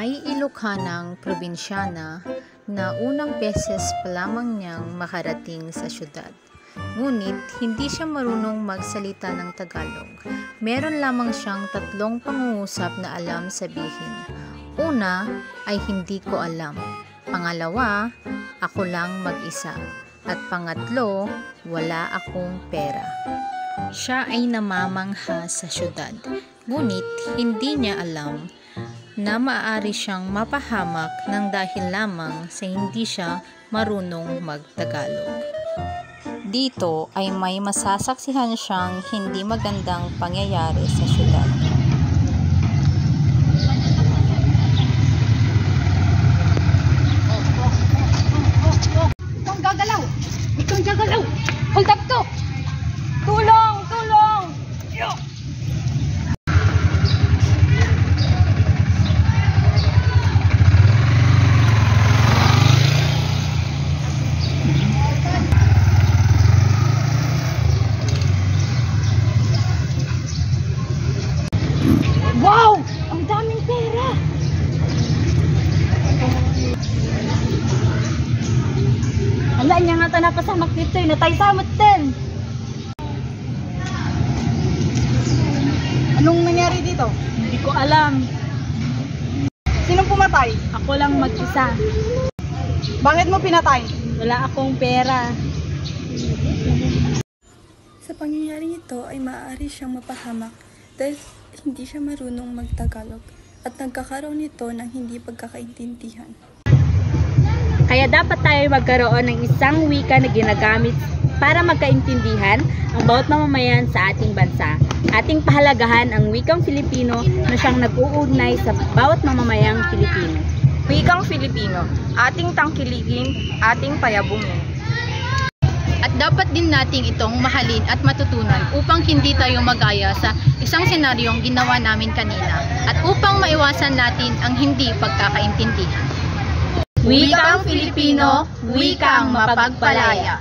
May Ilokhanang probinsyana na unang beses pa lamang niyang makarating sa syudad. Ngunit hindi siya marunong magsalita ng Tagalog. Meron lamang siyang 3 pangungusap na alam sabihin. Una ay hindi ko alam. Pangalawa, ako lang mag-isa. At pangatlo, wala akong pera. Siya ay namamangha sa syudad. Ngunit hindi niya alam na maaari siyang mapahamak ng dahil lamang sa hindi siya marunong magtagalog. Dito ay may masasaksihan siyang hindi magandang pangyayari sa syudad. Itong gagalaw! Itong gagalaw! Hold up to! Tulong! Tulong! Wow! Ang daming pera! Ala niya nga ta napasamak dito eh. Natay samot din. Anong nangyari dito? Hindi ko alam. Sinong pumatay? Ako lang mag-isa. Bakit mo pinatay? Wala akong pera. Sa pangyayaring ito ay maaari siyang mapahamak dahil hindi siya marunong magtagalog at nagkakaroon nito ng hindi pagkakaintindihan. Kaya dapat tayo magkaroon ng isang wika na ginagamit para magkaintindihan ang bawat mamamayan sa ating bansa. Ating pahalagahan ang wikang Filipino na siyang nag-uugnay sa bawat mamamayang Pilipino. Wikang Filipino, ating tangkilikin, ating payabungin. At dapat din nating itong mahalin at matutunan upang hindi tayo magaya sa isang senaryong ginawa namin kanina at upang maiwasan natin ang hindi pagkakaintindihan. Wikang Filipino, wikang mapagpalaya.